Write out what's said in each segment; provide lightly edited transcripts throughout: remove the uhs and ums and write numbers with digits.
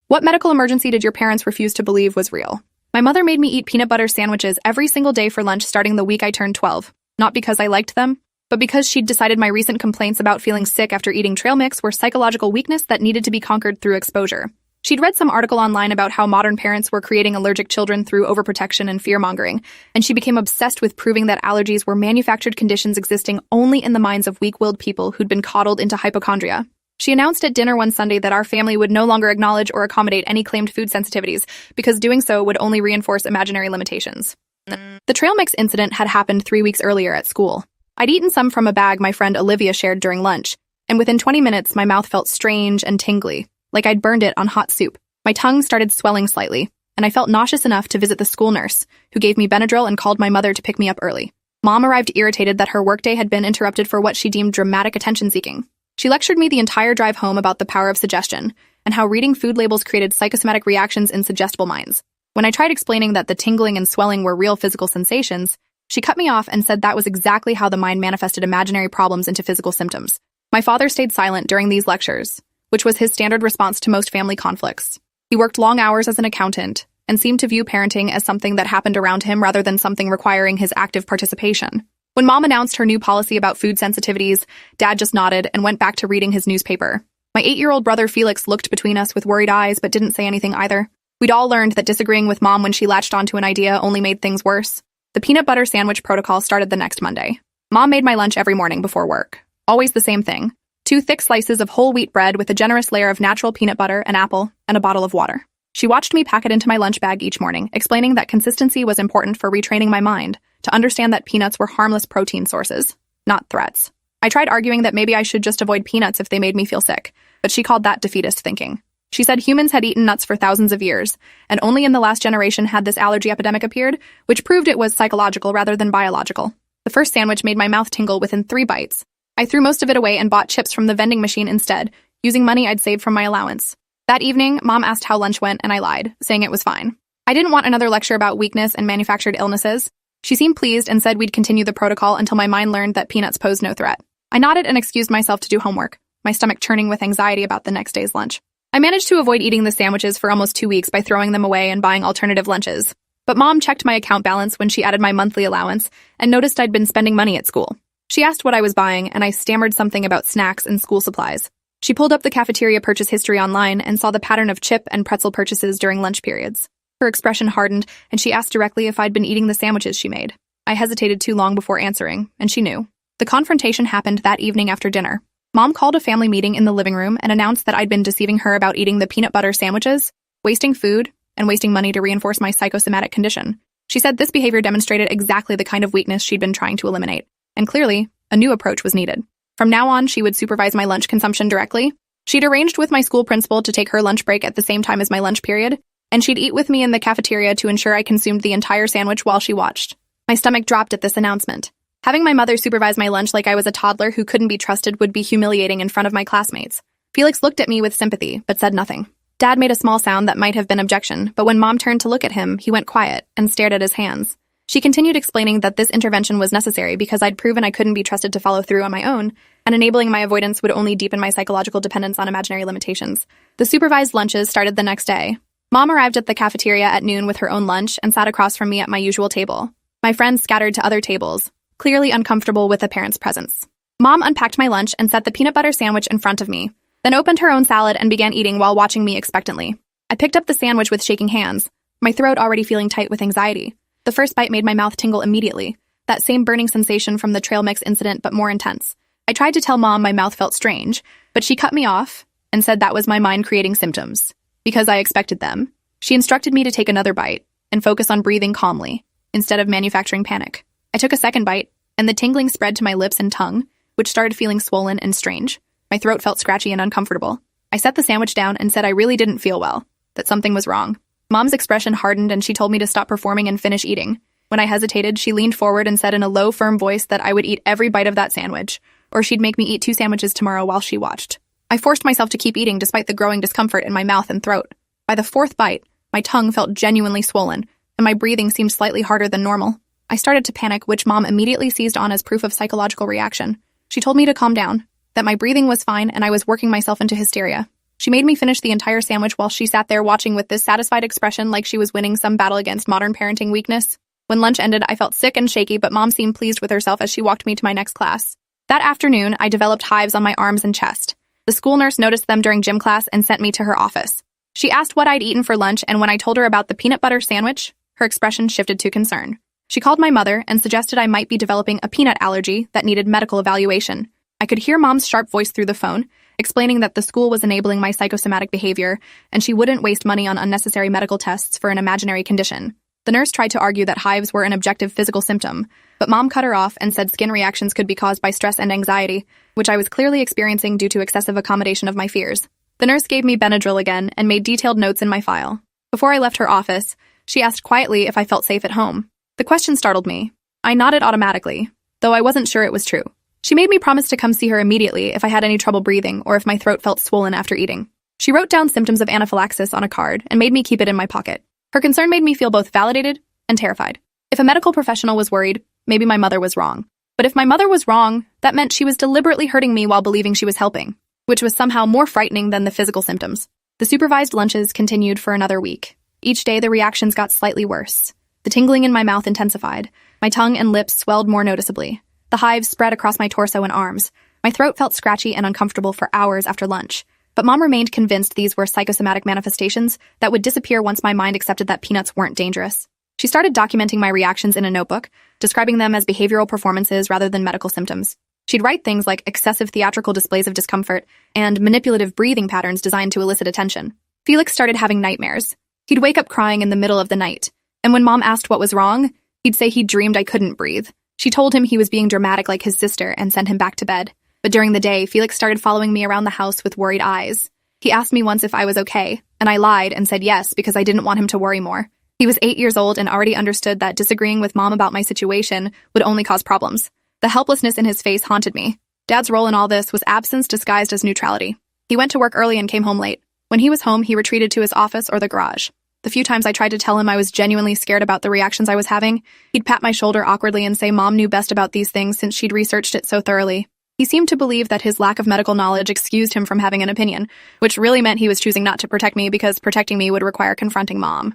What medical emergency did your parents refuse to believe was real? My mother made me eat peanut butter sandwiches every single day for lunch starting the week I turned 12. Not because I liked them, but because she'd decided my recent complaints about feeling sick after eating trail mix were psychological weakness that needed to be conquered through exposure. She'd read some article online about how modern parents were creating allergic children through overprotection and fear-mongering, and she became obsessed with proving that allergies were manufactured conditions existing only in the minds of weak-willed people who'd been coddled into hypochondria. She announced at dinner one Sunday that our family would no longer acknowledge or accommodate any claimed food sensitivities, because doing so would only reinforce imaginary limitations. The trail mix incident had happened 3 weeks earlier at school. I'd eaten some from a bag my friend Olivia shared during lunch, and within 20 minutes my mouth felt strange and tingly, like I'd burned it on hot soup. My tongue started swelling slightly, and I felt nauseous enough to visit the school nurse, who gave me Benadryl and called my mother to pick me up early. Mom arrived irritated that her workday had been interrupted for what she deemed dramatic attention-seeking. She lectured me the entire drive home about the power of suggestion and how reading food labels created psychosomatic reactions in suggestible minds. When I tried explaining that the tingling and swelling were real physical sensations, she cut me off and said that was exactly how the mind manifested imaginary problems into physical symptoms. My father stayed silent during these lectures, which was his standard response to most family conflicts. He worked long hours as an accountant and seemed to view parenting as something that happened around him rather than something requiring his active participation. When Mom announced her new policy about food sensitivities, Dad just nodded and went back to reading his newspaper. My 8-year-old brother Felix looked between us with worried eyes but didn't say anything either. We'd all learned that disagreeing with Mom when she latched onto an idea only made things worse. The peanut butter sandwich protocol started the next Monday. Mom made my lunch every morning before work. Always the same thing. 2 thick slices of whole wheat bread with a generous layer of natural peanut butter, an apple, and a bottle of water. She watched me pack it into my lunch bag each morning, explaining that consistency was important for retraining my mind to understand that peanuts were harmless protein sources, not threats. I tried arguing that maybe I should just avoid peanuts if they made me feel sick, but she called that defeatist thinking. She said humans had eaten nuts for thousands of years, and only in the last generation had this allergy epidemic appeared, which proved it was psychological rather than biological. The first sandwich made my mouth tingle within 3 bites. I threw most of it away and bought chips from the vending machine instead, using money I'd saved from my allowance. That evening, Mom asked how lunch went, and I lied, saying it was fine. I didn't want another lecture about weakness and manufactured illnesses. She seemed pleased and said we'd continue the protocol until my mind learned that peanuts posed no threat. I nodded and excused myself to do homework, my stomach churning with anxiety about the next day's lunch. I managed to avoid eating the sandwiches for almost 2 weeks by throwing them away and buying alternative lunches. But Mom checked my account balance when she added my monthly allowance and noticed I'd been spending money at school. She asked what I was buying, and I stammered something about snacks and school supplies. She pulled up the cafeteria purchase history online and saw the pattern of chip and pretzel purchases during lunch periods. Her expression hardened, and she asked directly if I'd been eating the sandwiches she made. I hesitated too long before answering, and she knew. The confrontation happened that evening after dinner. Mom called a family meeting in the living room and announced that I'd been deceiving her about eating the peanut butter sandwiches, wasting food, and wasting money to reinforce my psychosomatic condition. She said this behavior demonstrated exactly the kind of weakness she'd been trying to eliminate, and clearly, a new approach was needed. From now on, she would supervise my lunch consumption directly. She'd arranged with my school principal to take her lunch break at the same time as my lunch period, and she'd eat with me in the cafeteria to ensure I consumed the entire sandwich while she watched. My stomach dropped at this announcement. Having my mother supervise my lunch like I was a toddler who couldn't be trusted would be humiliating in front of my classmates. Felix looked at me with sympathy, but said nothing. Dad made a small sound that might have been objection, but when Mom turned to look at him, he went quiet and stared at his hands. She continued explaining that this intervention was necessary because I'd proven I couldn't be trusted to follow through on my own, and enabling my avoidance would only deepen my psychological dependence on imaginary limitations. The supervised lunches started the next day. Mom arrived at the cafeteria at noon with her own lunch and sat across from me at my usual table. My friends scattered to other tables, clearly uncomfortable with a parent's presence. Mom unpacked my lunch and set the peanut butter sandwich in front of me, then opened her own salad and began eating while watching me expectantly. I picked up the sandwich with shaking hands, my throat already feeling tight with anxiety. The first bite made my mouth tingle immediately, that same burning sensation from the trail mix incident but more intense. I tried to tell Mom my mouth felt strange, but she cut me off and said that was my mind creating symptoms, because I expected them. She instructed me to take another bite and focus on breathing calmly, instead of manufacturing panic. I took a second bite, and the tingling spread to my lips and tongue, which started feeling swollen and strange. My throat felt scratchy and uncomfortable. I set the sandwich down and said I really didn't feel well, that something was wrong. Mom's expression hardened and she told me to stop performing and finish eating. When I hesitated, she leaned forward and said in a low, firm voice that I would eat every bite of that sandwich, or she'd make me eat 2 sandwiches tomorrow while she watched. I forced myself to keep eating despite the growing discomfort in my mouth and throat. By the 4th bite, my tongue felt genuinely swollen, and my breathing seemed slightly harder than normal. I started to panic, which Mom immediately seized on as proof of psychological reaction. She told me to calm down, that my breathing was fine and I was working myself into hysteria. She made me finish the entire sandwich while she sat there watching with this satisfied expression like she was winning some battle against modern parenting weakness. When lunch ended, I felt sick and shaky, but Mom seemed pleased with herself as she walked me to my next class. That afternoon, I developed hives on my arms and chest. The school nurse noticed them during gym class and sent me to her office. She asked what I'd eaten for lunch, and when I told her about the peanut butter sandwich, her expression shifted to concern. She called my mother and suggested I might be developing a peanut allergy that needed medical evaluation. I could hear Mom's sharp voice through the phone, explaining that the school was enabling my psychosomatic behavior, and she wouldn't waste money on unnecessary medical tests for an imaginary condition. The nurse tried to argue that hives were an objective physical symptom, but Mom cut her off and said skin reactions could be caused by stress and anxiety, which I was clearly experiencing due to excessive accommodation of my fears. The nurse gave me Benadryl again and made detailed notes in my file. Before I left her office, she asked quietly if I felt safe at home. The question startled me. I nodded automatically, though I wasn't sure it was true. She made me promise to come see her immediately if I had any trouble breathing or if my throat felt swollen after eating. She wrote down symptoms of anaphylaxis on a card and made me keep it in my pocket. Her concern made me feel both validated and terrified. If a medical professional was worried, maybe my mother was wrong. But if my mother was wrong, that meant she was deliberately hurting me while believing she was helping, which was somehow more frightening than the physical symptoms. The supervised lunches continued for another week. Each day, the reactions got slightly worse. The tingling in my mouth intensified. My tongue and lips swelled more noticeably. The hives spread across my torso and arms. My throat felt scratchy and uncomfortable for hours after lunch. But Mom remained convinced these were psychosomatic manifestations that would disappear once my mind accepted that peanuts weren't dangerous. She started documenting my reactions in a notebook, describing them as behavioral performances rather than medical symptoms. She'd write things like excessive theatrical displays of discomfort and manipulative breathing patterns designed to elicit attention. Felix started having nightmares. He'd wake up crying in the middle of the night, and when Mom asked what was wrong, he'd say he dreamed I couldn't breathe. She told him he was being dramatic like his sister and sent him back to bed. But during the day, Felix started following me around the house with worried eyes. He asked me once if I was okay, and I lied and said yes because I didn't want him to worry more. He was 8 years old and already understood that disagreeing with Mom about my situation would only cause problems. The helplessness in his face haunted me. Dad's role in all this was absence disguised as neutrality. He went to work early and came home late. When he was home, he retreated to his office or the garage. The few times I tried to tell him I was genuinely scared about the reactions I was having, he'd pat my shoulder awkwardly and say Mom knew best about these things since she'd researched it so thoroughly. He seemed to believe that his lack of medical knowledge excused him from having an opinion, which really meant he was choosing not to protect me because protecting me would require confronting Mom.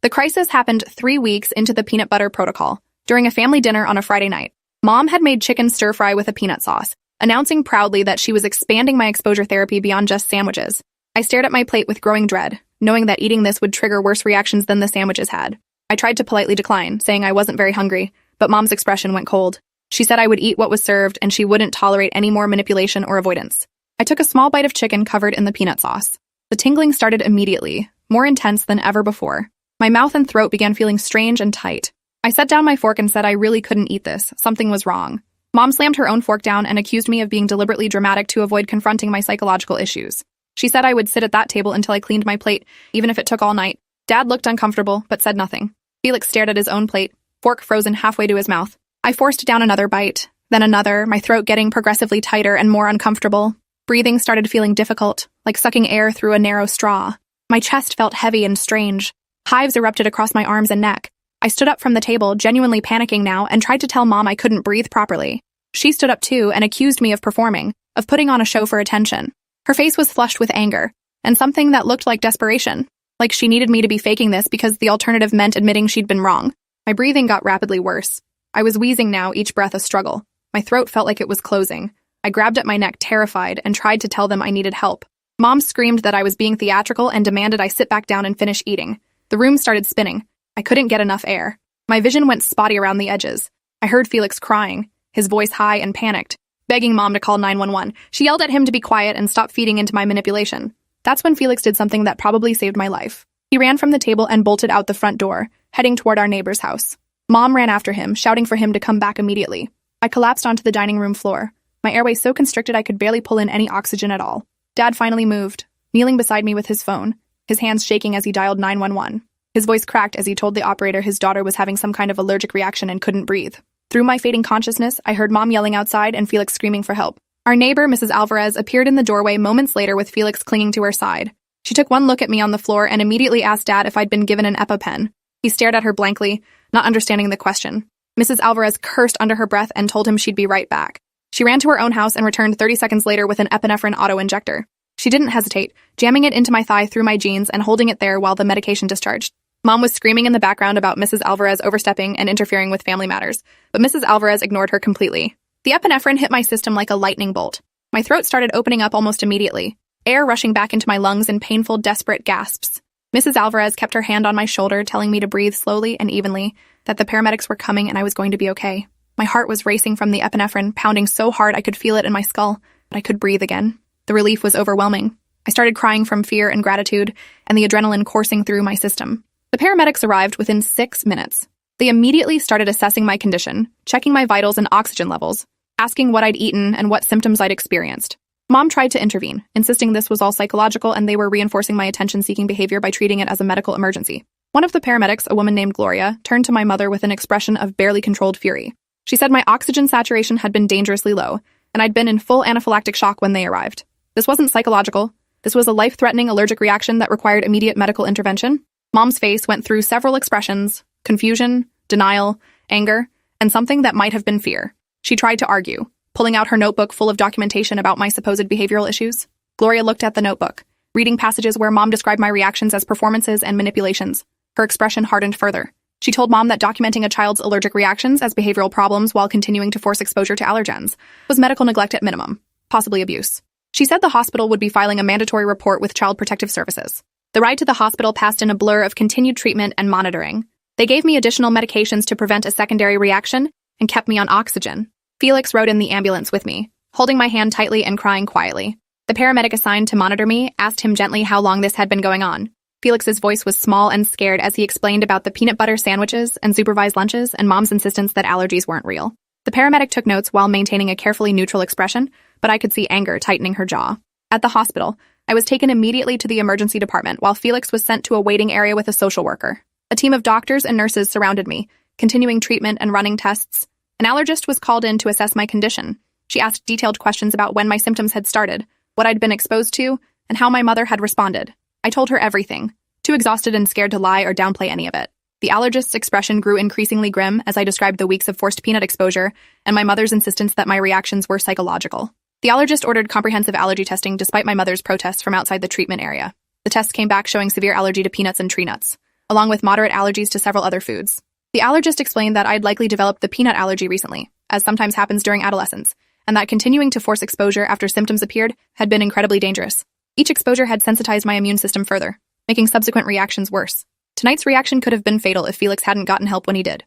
The crisis happened 3 weeks into the peanut butter protocol, during a family dinner on a Friday night. Mom had made chicken stir-fry with a peanut sauce, announcing proudly that she was expanding my exposure therapy beyond just sandwiches. I stared at my plate with growing dread, knowing that eating this would trigger worse reactions than the sandwiches had. I tried to politely decline, saying I wasn't very hungry, but Mom's expression went cold. She said I would eat what was served and she wouldn't tolerate any more manipulation or avoidance. I took a small bite of chicken covered in the peanut sauce. The tingling started immediately, more intense than ever before. My mouth and throat began feeling strange and tight. I set down my fork and said I really couldn't eat this. Something was wrong. Mom slammed her own fork down and accused me of being deliberately dramatic to avoid confronting my psychological issues. She said I would sit at that table until I cleaned my plate, even if it took all night. Dad looked uncomfortable, but said nothing. Felix stared at his own plate, fork frozen halfway to his mouth. I forced down another bite, then another, my throat getting progressively tighter and more uncomfortable. Breathing started feeling difficult, like sucking air through a narrow straw. My chest felt heavy and strange. Hives erupted across my arms and neck. I stood up from the table, genuinely panicking now, and tried to tell Mom I couldn't breathe properly. She stood up too and accused me of performing, of putting on a show for attention. Her face was flushed with anger, and something that looked like desperation, like she needed me to be faking this because the alternative meant admitting she'd been wrong. My breathing got rapidly worse. I was wheezing now, each breath a struggle. My throat felt like it was closing. I grabbed at my neck, terrified, and tried to tell them I needed help. Mom screamed that I was being theatrical and demanded I sit back down and finish eating. The room started spinning. I couldn't get enough air. My vision went spotty around the edges. I heard Felix crying, his voice high and panicked, begging Mom to call 911. She yelled at him to be quiet and stop feeding into my manipulation. That's when Felix did something that probably saved my life. He ran from the table and bolted out the front door, heading toward our neighbor's house. Mom ran after him, shouting for him to come back immediately. I collapsed onto the dining room floor, my airway so constricted I could barely pull in any oxygen at all. Dad finally moved, kneeling beside me with his phone, his hands shaking as he dialed 911. His voice cracked as he told the operator his daughter was having some kind of allergic reaction and couldn't breathe. Through my fading consciousness, I heard Mom yelling outside and Felix screaming for help. Our neighbor, Mrs. Alvarez, appeared in the doorway moments later with Felix clinging to her side. She took one look at me on the floor and immediately asked Dad if I'd been given an EpiPen. He stared at her blankly, not understanding the question. Mrs. Alvarez cursed under her breath and told him she'd be right back. She ran to her own house and returned 30 seconds later with an epinephrine auto-injector. She didn't hesitate, jamming it into my thigh through my jeans and holding it there while the medication discharged. Mom was screaming in the background about Mrs. Alvarez overstepping and interfering with family matters, but Mrs. Alvarez ignored her completely. The epinephrine hit my system like a lightning bolt. My throat started opening up almost immediately, air rushing back into my lungs in painful, desperate gasps. Mrs. Alvarez kept her hand on my shoulder, telling me to breathe slowly and evenly, that the paramedics were coming and I was going to be okay. My heart was racing from the epinephrine, pounding so hard I could feel it in my skull, but I could breathe again. The relief was overwhelming. I started crying from fear and gratitude, and the adrenaline coursing through my system. The paramedics arrived within 6 minutes. They immediately started assessing my condition, checking my vitals and oxygen levels, asking what I'd eaten and what symptoms I'd experienced. Mom tried to intervene, insisting this was all psychological and they were reinforcing my attention-seeking behavior by treating it as a medical emergency. One of the paramedics, a woman named Gloria, turned to my mother with an expression of barely controlled fury. She said my oxygen saturation had been dangerously low, and I'd been in full anaphylactic shock when they arrived. This wasn't psychological. This was a life-threatening allergic reaction that required immediate medical intervention. Mom's face went through several expressions: confusion, denial, anger, and something that might have been fear. She tried to argue, pulling out her notebook full of documentation about my supposed behavioral issues. Gloria looked at the notebook, reading passages where Mom described my reactions as performances and manipulations. Her expression hardened further. She told Mom that documenting a child's allergic reactions as behavioral problems while continuing to force exposure to allergens was medical neglect at minimum, possibly abuse. She said the hospital would be filing a mandatory report with Child Protective Services. The ride to the hospital passed in a blur of continued treatment and monitoring. They gave me additional medications to prevent a secondary reaction and kept me on oxygen. Felix rode in the ambulance with me, holding my hand tightly and crying quietly. The paramedic assigned to monitor me asked him gently how long this had been going on. Felix's voice was small and scared as he explained about the peanut butter sandwiches and supervised lunches and Mom's insistence that allergies weren't real. The paramedic took notes while maintaining a carefully neutral expression, but I could see anger tightening her jaw. At the hospital, I was taken immediately to the emergency department while Felix was sent to a waiting area with a social worker. A team of doctors and nurses surrounded me, continuing treatment and running tests. An allergist was called in to assess my condition. She asked detailed questions about when my symptoms had started, what I'd been exposed to, and how my mother had responded. I told her everything, too exhausted and scared to lie or downplay any of it. The allergist's expression grew increasingly grim as I described the weeks of forced peanut exposure and my mother's insistence that my reactions were psychological. The allergist ordered comprehensive allergy testing despite my mother's protests from outside the treatment area. The tests came back showing severe allergy to peanuts and tree nuts, along with moderate allergies to several other foods. The allergist explained that I'd likely developed the peanut allergy recently, as sometimes happens during adolescence, and that continuing to force exposure after symptoms appeared had been incredibly dangerous. Each exposure had sensitized my immune system further, making subsequent reactions worse. Tonight's reaction could have been fatal if Felix hadn't gotten help when he did.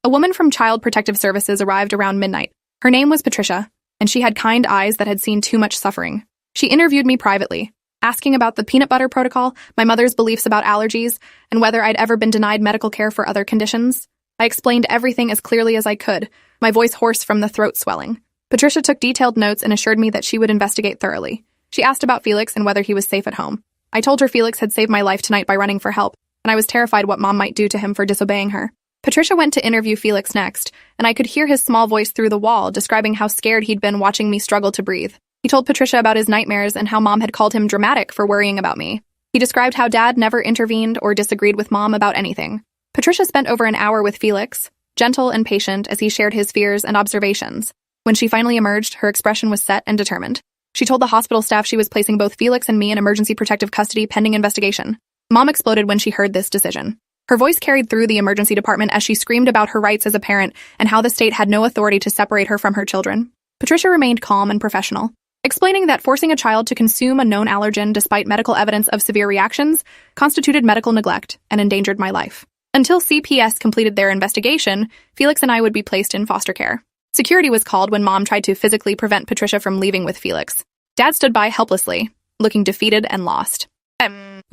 A woman from Child Protective Services arrived around midnight. Her name was Patricia, and she had kind eyes that had seen too much suffering. She interviewed me privately, asking about the peanut butter protocol, my mother's beliefs about allergies, and whether I'd ever been denied medical care for other conditions. I explained everything as clearly as I could, my voice hoarse from the throat swelling. Patricia took detailed notes and assured me that she would investigate thoroughly. She asked about Felix and whether he was safe at home. I told her Felix had saved my life tonight by running for help, and I was terrified what Mom might do to him for disobeying her. Patricia went to interview Felix next, and I could hear his small voice through the wall describing how scared he'd been watching me struggle to breathe. He told Patricia about his nightmares and how Mom had called him dramatic for worrying about me. He described how Dad never intervened or disagreed with Mom about anything. Patricia spent over an hour with Felix, gentle and patient as he shared his fears and observations. When she finally emerged, her expression was set and determined. She told the hospital staff she was placing both Felix and me in emergency protective custody pending investigation. Mom exploded when she heard this decision. Her voice carried through the emergency department as she screamed about her rights as a parent and how the state had no authority to separate her from her children. Patricia remained calm and professional, explaining that forcing a child to consume a known allergen despite medical evidence of severe reactions constituted medical neglect and endangered my life. Until CPS completed their investigation, Felix and I would be placed in foster care. Security was called when Mom tried to physically prevent Patricia from leaving with Felix. Dad stood by helplessly, looking defeated and lost.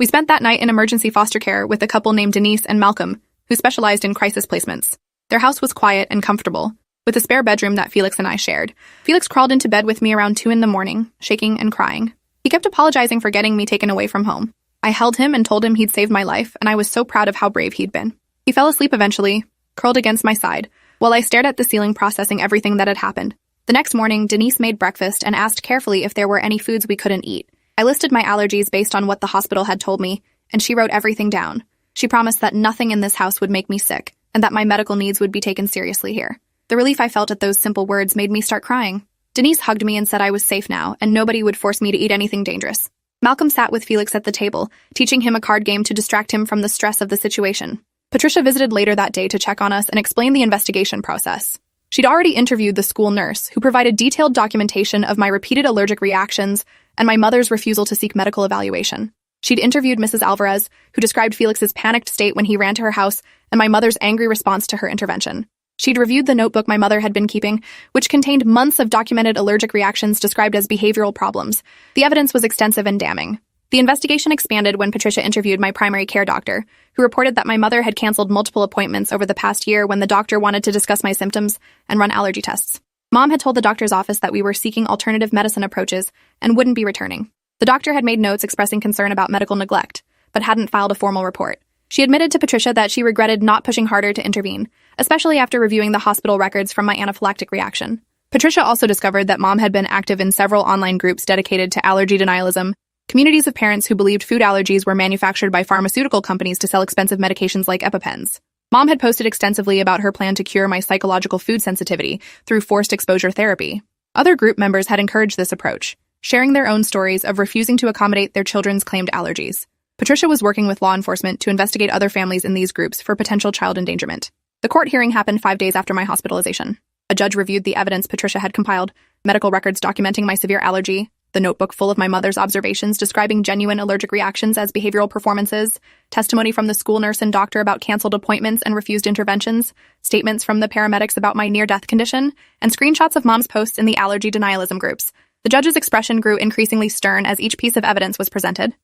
We spent that night in emergency foster care with a couple named Denise and Malcolm, who specialized in crisis placements. Their house was quiet and comfortable, with a spare bedroom that Felix and I shared. Felix crawled into bed with me around 2 a.m, shaking and crying. He kept apologizing for getting me taken away from home. I held him and told him he'd saved my life, and I was so proud of how brave he'd been. He fell asleep eventually, curled against my side, while I stared at the ceiling processing everything that had happened. The next morning, Denise made breakfast and asked carefully if there were any foods we couldn't eat. I listed my allergies based on what the hospital had told me, and she wrote everything down. She promised that nothing in this house would make me sick, and that my medical needs would be taken seriously here. The relief I felt at those simple words made me start crying. Denise hugged me and said I was safe now, and nobody would force me to eat anything dangerous. Malcolm sat with Felix at the table, teaching him a card game to distract him from the stress of the situation. Patricia visited later that day to check on us and explain the investigation process. She'd already interviewed the school nurse, who provided detailed documentation of my repeated allergic reactions and my mother's refusal to seek medical evaluation. She'd interviewed Mrs. Alvarez, who described Felix's panicked state when he ran to her house and my mother's angry response to her intervention. She'd reviewed the notebook my mother had been keeping, which contained months of documented allergic reactions described as behavioral problems. The evidence was extensive and damning. The investigation expanded when Patricia interviewed my primary care doctor, who reported that my mother had canceled multiple appointments over the past year when the doctor wanted to discuss my symptoms and run allergy tests. Mom had told the doctor's office that we were seeking alternative medicine approaches and wouldn't be returning. The doctor had made notes expressing concern about medical neglect, but hadn't filed a formal report. She admitted to Patricia that she regretted not pushing harder to intervene, especially after reviewing the hospital records from my anaphylactic reaction. Patricia also discovered that Mom had been active in several online groups dedicated to allergy denialism, communities of parents who believed food allergies were manufactured by pharmaceutical companies to sell expensive medications like EpiPens. Mom had posted extensively about her plan to cure my psychological food sensitivity through forced exposure therapy. Other group members had encouraged this approach, sharing their own stories of refusing to accommodate their children's claimed allergies. Patricia was working with law enforcement to investigate other families in these groups for potential child endangerment. The court hearing happened 5 days after my hospitalization. A judge reviewed the evidence Patricia had compiled, medical records documenting my severe allergy, the notebook full of my mother's observations describing genuine allergic reactions as behavioral performances, testimony from the school nurse and doctor about canceled appointments and refused interventions, statements from the paramedics about my near-death condition, and screenshots of Mom's posts in the allergy denialism groups. The judge's expression grew increasingly stern as each piece of evidence was presented.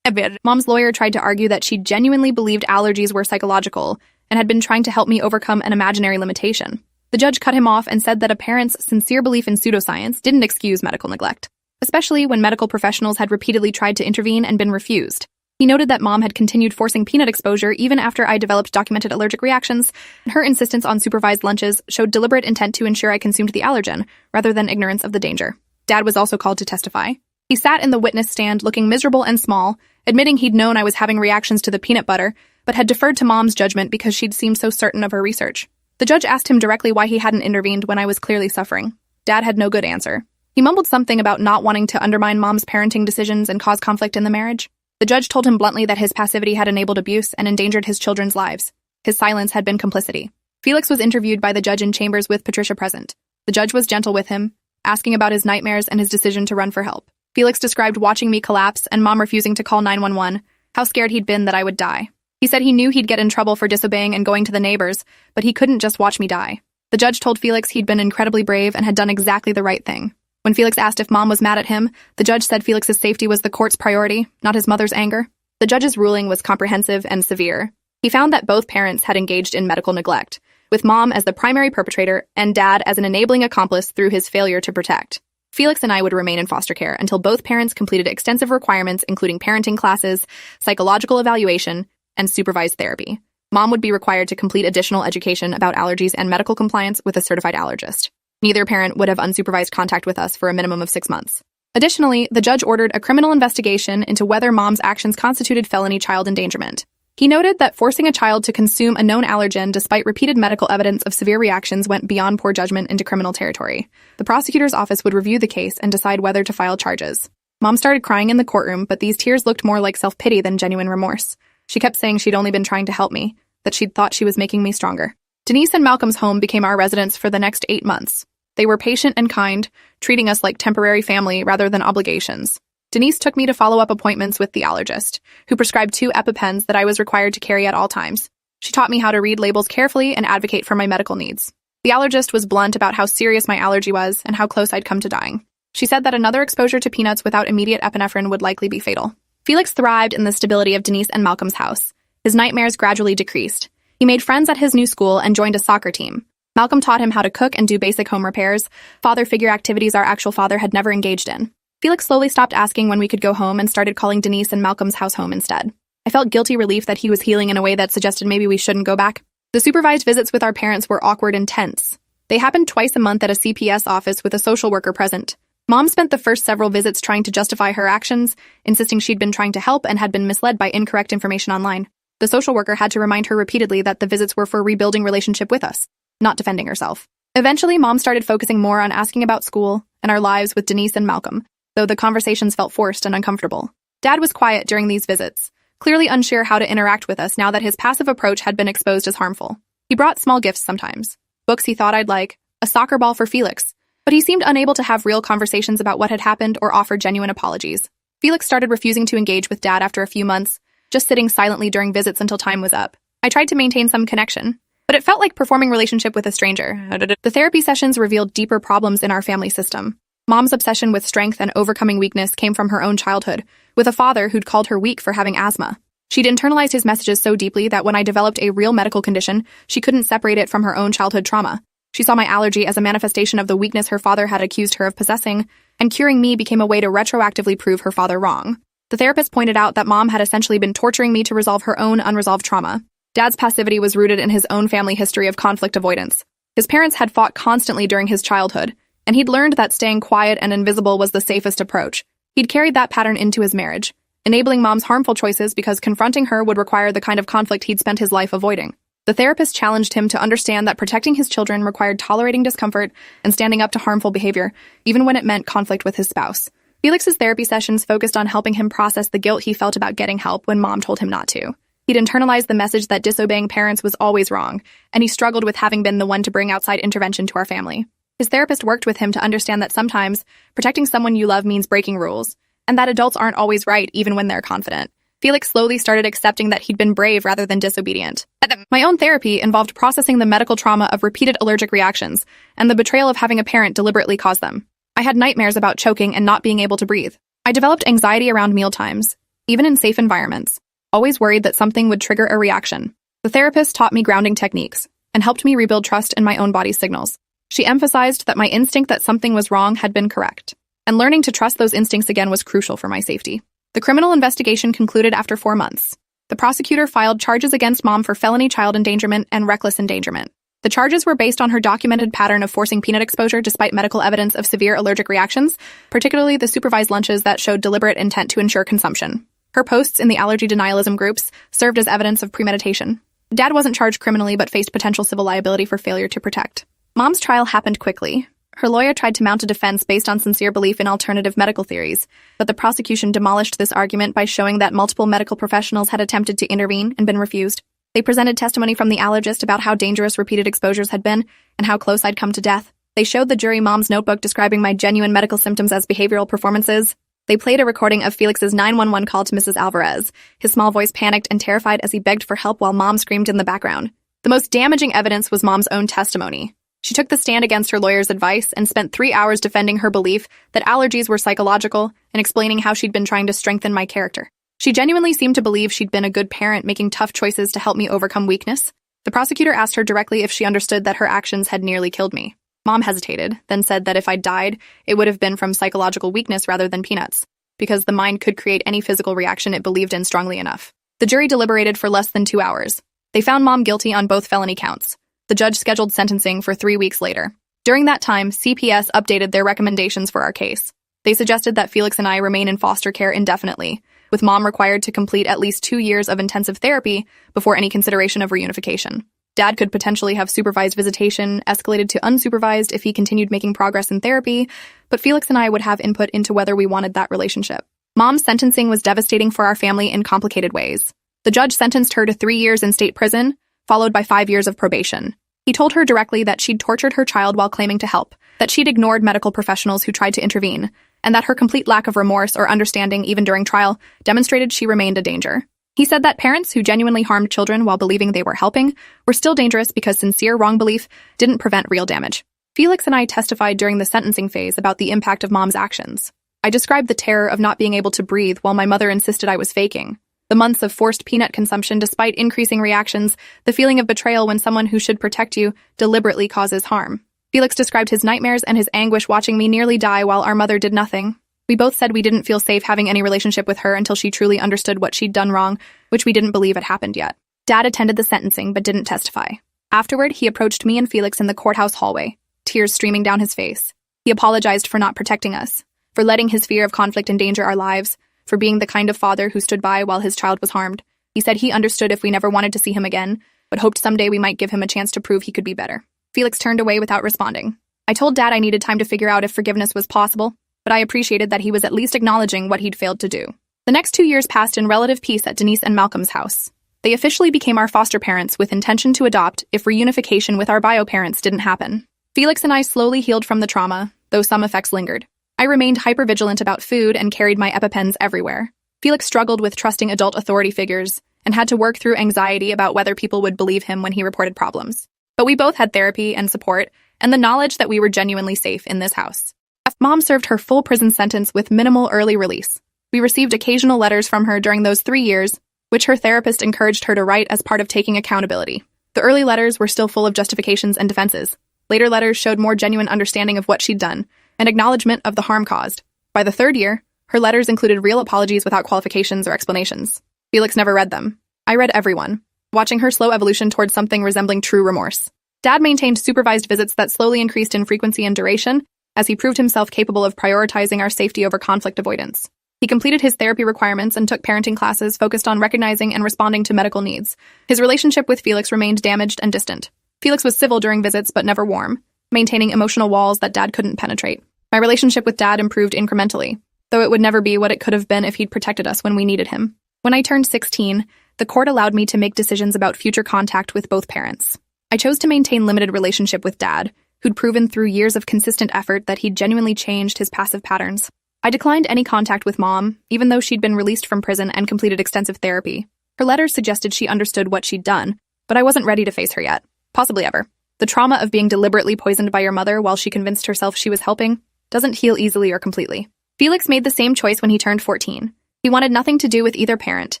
Mom's lawyer tried to argue that she genuinely believed allergies were psychological and had been trying to help me overcome an imaginary limitation. The judge cut him off and said that a parent's sincere belief in pseudoscience didn't excuse medical neglect, especially when medical professionals had repeatedly tried to intervene and been refused. He noted that Mom had continued forcing peanut exposure even after I developed documented allergic reactions, and her insistence on supervised lunches showed deliberate intent to ensure I consumed the allergen, rather than ignorance of the danger. Dad was also called to testify. He sat in the witness stand looking miserable and small, admitting he'd known I was having reactions to the peanut butter, but had deferred to Mom's judgment because she'd seemed so certain of her research. The judge asked him directly why he hadn't intervened when I was clearly suffering. Dad had no good answer. He mumbled something about not wanting to undermine Mom's parenting decisions and cause conflict in the marriage. The judge told him bluntly that his passivity had enabled abuse and endangered his children's lives. His silence had been complicity. Felix was interviewed by the judge in chambers with Patricia present. The judge was gentle with him, asking about his nightmares and his decision to run for help. Felix described watching me collapse and Mom refusing to call 911, how scared he'd been that I would die. He said he knew he'd get in trouble for disobeying and going to the neighbors, but he couldn't just watch me die. The judge told Felix he'd been incredibly brave and had done exactly the right thing. When Felix asked if Mom was mad at him, the judge said Felix's safety was the court's priority, not his mother's anger. The judge's ruling was comprehensive and severe. He found that both parents had engaged in medical neglect, with Mom as the primary perpetrator and Dad as an enabling accomplice through his failure to protect. Felix and I would remain in foster care until both parents completed extensive requirements including parenting classes, psychological evaluation, and supervised therapy. Mom would be required to complete additional education about allergies and medical compliance with a certified allergist. Neither parent would have unsupervised contact with us for a minimum of 6 months. Additionally, the judge ordered a criminal investigation into whether Mom's actions constituted felony child endangerment. He noted that forcing a child to consume a known allergen despite repeated medical evidence of severe reactions went beyond poor judgment into criminal territory. The prosecutor's office would review the case and decide whether to file charges. Mom started crying in the courtroom, but these tears looked more like self-pity than genuine remorse. She kept saying she'd only been trying to help me, that she'd thought she was making me stronger. Denise and Malcolm's home became our residence for the next 8 months. They were patient and kind, treating us like temporary family rather than obligations. Denise took me to follow-up appointments with the allergist, who prescribed 2 EpiPens that I was required to carry at all times. She taught me how to read labels carefully and advocate for my medical needs. The allergist was blunt about how serious my allergy was and how close I'd come to dying. She said that another exposure to peanuts without immediate epinephrine would likely be fatal. Felix thrived in the stability of Denise and Malcolm's house. His nightmares gradually decreased. He made friends at his new school and joined a soccer team. Malcolm taught him how to cook and do basic home repairs, father figure activities our actual father had never engaged in. Felix slowly stopped asking when we could go home and started calling Denise and Malcolm's house home instead. I felt guilty relief that he was healing in a way that suggested maybe we shouldn't go back. The supervised visits with our parents were awkward and tense. They happened twice a month at a CPS office with a social worker present. Mom spent the first several visits trying to justify her actions, insisting she'd been trying to help and had been misled by incorrect information online. The social worker had to remind her repeatedly that the visits were for rebuilding relationship with us, not defending herself. Eventually, Mom started focusing more on asking about school and our lives with Denise and Malcolm, though the conversations felt forced and uncomfortable. Dad was quiet during these visits, clearly unsure how to interact with us now that his passive approach had been exposed as harmful. He brought small gifts sometimes, books he thought I'd like, a soccer ball for Felix, but he seemed unable to have real conversations about what had happened or offer genuine apologies. Felix started refusing to engage with Dad after a few months, just sitting silently during visits until time was up. I tried to maintain some connection, but it felt like performing relationship with a stranger. The therapy sessions revealed deeper problems in our family system. Mom's obsession with strength and overcoming weakness came from her own childhood, with a father who'd called her weak for having asthma. She'd internalized his messages so deeply that when I developed a real medical condition, she couldn't separate it from her own childhood trauma. She saw my allergy as a manifestation of the weakness her father had accused her of possessing, and curing me became a way to retroactively prove her father wrong. The therapist pointed out that Mom had essentially been torturing me to resolve her own unresolved trauma. Dad's passivity was rooted in his own family history of conflict avoidance. His parents had fought constantly during his childhood, and he'd learned that staying quiet and invisible was the safest approach. He'd carried that pattern into his marriage, enabling Mom's harmful choices because confronting her would require the kind of conflict he'd spent his life avoiding. The therapist challenged him to understand that protecting his children required tolerating discomfort and standing up to harmful behavior, even when it meant conflict with his spouse. Felix's therapy sessions focused on helping him process the guilt he felt about getting help when Mom told him not to. He'd internalized the message that disobeying parents was always wrong, and he struggled with having been the one to bring outside intervention to our family. His therapist worked with him to understand that sometimes protecting someone you love means breaking rules, and that adults aren't always right even when they're confident. Felix slowly started accepting that he'd been brave rather than disobedient. My own therapy involved processing the medical trauma of repeated allergic reactions and the betrayal of having a parent deliberately cause them. I had nightmares about choking and not being able to breathe. I developed anxiety around mealtimes, even in safe environments, always worried that something would trigger a reaction. The therapist taught me grounding techniques and helped me rebuild trust in my own body's signals. She emphasized that my instinct that something was wrong had been correct, and learning to trust those instincts again was crucial for my safety. The criminal investigation concluded after 4 months. The prosecutor filed charges against Mom for felony child endangerment and reckless endangerment. The charges were based on her documented pattern of forcing peanut exposure despite medical evidence of severe allergic reactions, particularly the supervised lunches that showed deliberate intent to ensure consumption. Her posts in the allergy denialism groups served as evidence of premeditation. Dad wasn't charged criminally but faced potential civil liability for failure to protect. Mom's trial happened quickly. Her lawyer tried to mount a defense based on sincere belief in alternative medical theories, but the prosecution demolished this argument by showing that multiple medical professionals had attempted to intervene and been refused. They presented testimony from the allergist about how dangerous repeated exposures had been and how close I'd come to death. They showed the jury Mom's notebook describing my genuine medical symptoms as behavioral performances. They played a recording of Felix's 911 call to Mrs. Alvarez. His small voice panicked and terrified as he begged for help while Mom screamed in the background. The most damaging evidence was Mom's own testimony. She took the stand against her lawyer's advice and spent 3 hours defending her belief that allergies were psychological and explaining how she'd been trying to strengthen my character. She genuinely seemed to believe she'd been a good parent making tough choices to help me overcome weakness. The prosecutor asked her directly if she understood that her actions had nearly killed me. Mom hesitated, then said that if I died, it would have been from psychological weakness rather than peanuts, because the mind could create any physical reaction it believed in strongly enough. The jury deliberated for less than 2 hours. They found Mom guilty on both felony counts. The judge scheduled sentencing for 3 weeks later. During that time, CPS updated their recommendations for our case. They suggested that Felix and I remain in foster care indefinitely, with Mom required to complete at least 2 years of intensive therapy before any consideration of reunification. Dad could potentially have supervised visitation, escalated to unsupervised if he continued making progress in therapy, but Felix and I would have input into whether we wanted that relationship. Mom's sentencing was devastating for our family in complicated ways. The judge sentenced her to 3 years in state prison, followed by 5 years of probation. He told her directly that she'd tortured her child while claiming to help, that she'd ignored medical professionals who tried to intervene, and that her complete lack of remorse or understanding even during trial demonstrated she remained a danger. He said that parents who genuinely harmed children while believing they were helping were still dangerous because sincere wrong belief didn't prevent real damage. Felix and I testified during the sentencing phase about the impact of Mom's actions. I described the terror of not being able to breathe while my mother insisted I was faking, the months of forced peanut consumption despite increasing reactions, the feeling of betrayal when someone who should protect you deliberately causes harm. Felix described his nightmares and his anguish watching me nearly die while our mother did nothing. We both said we didn't feel safe having any relationship with her until she truly understood what she'd done wrong, which we didn't believe had happened yet. Dad attended the sentencing but didn't testify. Afterward, he approached me and Felix in the courthouse hallway, tears streaming down his face. He apologized for not protecting us, for letting his fear of conflict endanger our lives, for being the kind of father who stood by while his child was harmed. He said he understood if we never wanted to see him again, but hoped someday we might give him a chance to prove he could be better. Felix turned away without responding. I told Dad I needed time to figure out if forgiveness was possible, but I appreciated that he was at least acknowledging what he'd failed to do. The next 2 years passed in relative peace at Denise and Malcolm's house. They officially became our foster parents with intention to adopt if reunification with our bio parents didn't happen. Felix and I slowly healed from the trauma, though some effects lingered. I remained hypervigilant about food and carried my EpiPens everywhere. Felix struggled with trusting adult authority figures and had to work through anxiety about whether people would believe him when he reported problems. But we both had therapy and support, and the knowledge that we were genuinely safe in this house. Mom served her full prison sentence with minimal early release. We received occasional letters from her during those 3 years, which her therapist encouraged her to write as part of taking accountability. The early letters were still full of justifications and defenses. Later letters showed more genuine understanding of what she'd done, and acknowledgement of the harm caused. By the 3rd year, her letters included real apologies without qualifications or explanations. Felix never read them. I read every one, watching her slow evolution towards something resembling true remorse. Dad maintained supervised visits that slowly increased in frequency and duration, as he proved himself capable of prioritizing our safety over conflict avoidance. He completed his therapy requirements and took parenting classes focused on recognizing and responding to medical needs. His relationship with Felix remained damaged and distant. Felix was civil during visits but never warm, maintaining emotional walls that Dad couldn't penetrate. My relationship with Dad improved incrementally, though it would never be what it could have been if he'd protected us when we needed him. When I turned 16, the court allowed me to make decisions about future contact with both parents. I chose to maintain limited relationship with Dad, who'd proven through years of consistent effort that he'd genuinely changed his passive patterns. I declined any contact with Mom, even though she'd been released from prison and completed extensive therapy. Her letters suggested she understood what she'd done, but I wasn't ready to face her yet. Possibly ever. The trauma of being deliberately poisoned by your mother while she convinced herself she was helping doesn't heal easily or completely. Felix made the same choice when he turned 14. He wanted nothing to do with either parent,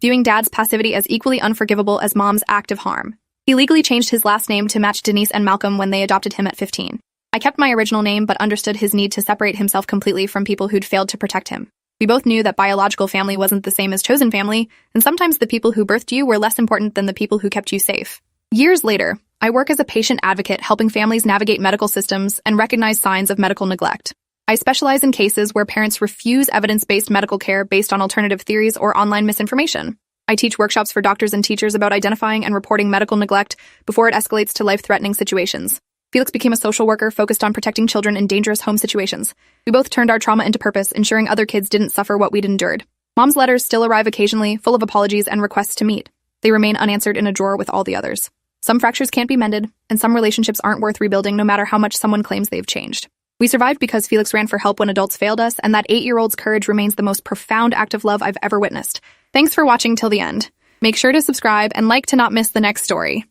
viewing Dad's passivity as equally unforgivable as Mom's act of harm. He legally changed his last name to match Denise and Malcolm when they adopted him at 15. I kept my original name but understood his need to separate himself completely from people who'd failed to protect him. We both knew that biological family wasn't the same as chosen family, and sometimes the people who birthed you were less important than the people who kept you safe. Years later, I work as a patient advocate helping families navigate medical systems and recognize signs of medical neglect. I specialize in cases where parents refuse evidence-based medical care based on alternative theories or online misinformation. I teach workshops for doctors and teachers about identifying and reporting medical neglect before it escalates to life-threatening situations. Felix became a social worker focused on protecting children in dangerous home situations. We both turned our trauma into purpose, ensuring other kids didn't suffer what we'd endured. Mom's letters still arrive occasionally, full of apologies and requests to meet. They remain unanswered in a drawer with all the others. Some fractures can't be mended, and some relationships aren't worth rebuilding no matter how much someone claims they've changed. We survived because Felix ran for help when adults failed us, and that 8-year-old's courage remains the most profound act of love I've ever witnessed. Thanks for watching till the end. Make sure to subscribe and like to not miss the next story.